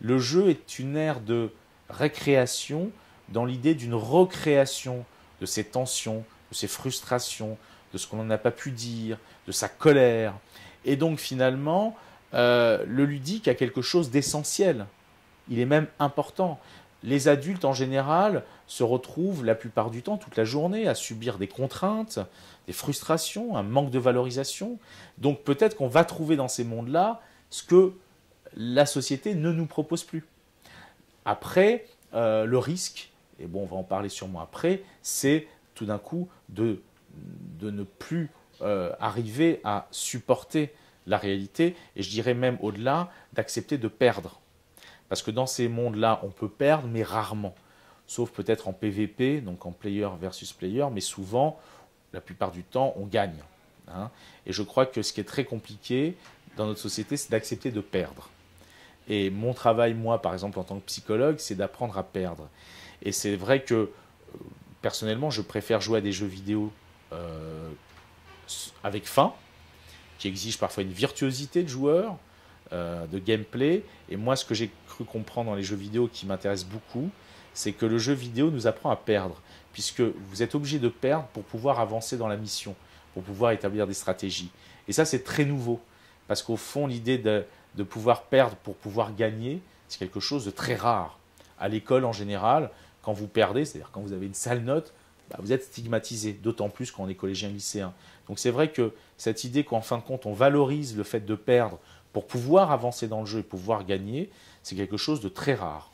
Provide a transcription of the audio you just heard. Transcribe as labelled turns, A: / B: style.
A: Le jeu est une ère de récréation dans l'idée d'une recréation de ses tensions, de ses frustrations, de ce qu'on n'a pas pu dire, de sa colère. Et donc finalement, le ludique a quelque chose d'essentiel. Il est même important. Les adultes en général se retrouvent la plupart du temps, toute la journée, à subir des contraintes, des frustrations, un manque de valorisation. Donc peut-être qu'on va trouver dans ces mondes-là ce que la société ne nous propose plus. Après, le risque, et bon, on va en parler sûrement après, c'est tout d'un coup de ne plus arriver à supporter la réalité, et je dirais même au-delà, d'accepter de perdre. Parce que dans ces mondes-là, on peut perdre, mais rarement. Sauf peut-être en PVP, donc en player versus player, mais souvent, la plupart du temps, on gagne. Hein. Et je crois que ce qui est très compliqué dans notre société, c'est d'accepter de perdre. Et mon travail, moi, par exemple, en tant que psychologue, c'est d'apprendre à perdre. Et c'est vrai que, personnellement, je préfère jouer à des jeux vidéo avec fin, qui exigent parfois une virtuosité de joueur, de gameplay. Et moi, ce que j'ai cru comprendre dans les jeux vidéo qui m'intéresse beaucoup, c'est que le jeu vidéo nous apprend à perdre, puisque vous êtes obligé de perdre pour pouvoir avancer dans la mission, pour pouvoir établir des stratégies. Et ça, c'est très nouveau, parce qu'au fond, l'idée de pouvoir perdre pour pouvoir gagner, c'est quelque chose de très rare. À l'école, en général, quand vous perdez, c'est-à-dire quand vous avez une sale note, vous êtes stigmatisé, d'autant plus quand on est collégien lycéen. Donc c'est vrai que cette idée qu'en fin de compte, on valorise le fait de perdre pour pouvoir avancer dans le jeu et pouvoir gagner, c'est quelque chose de très rare.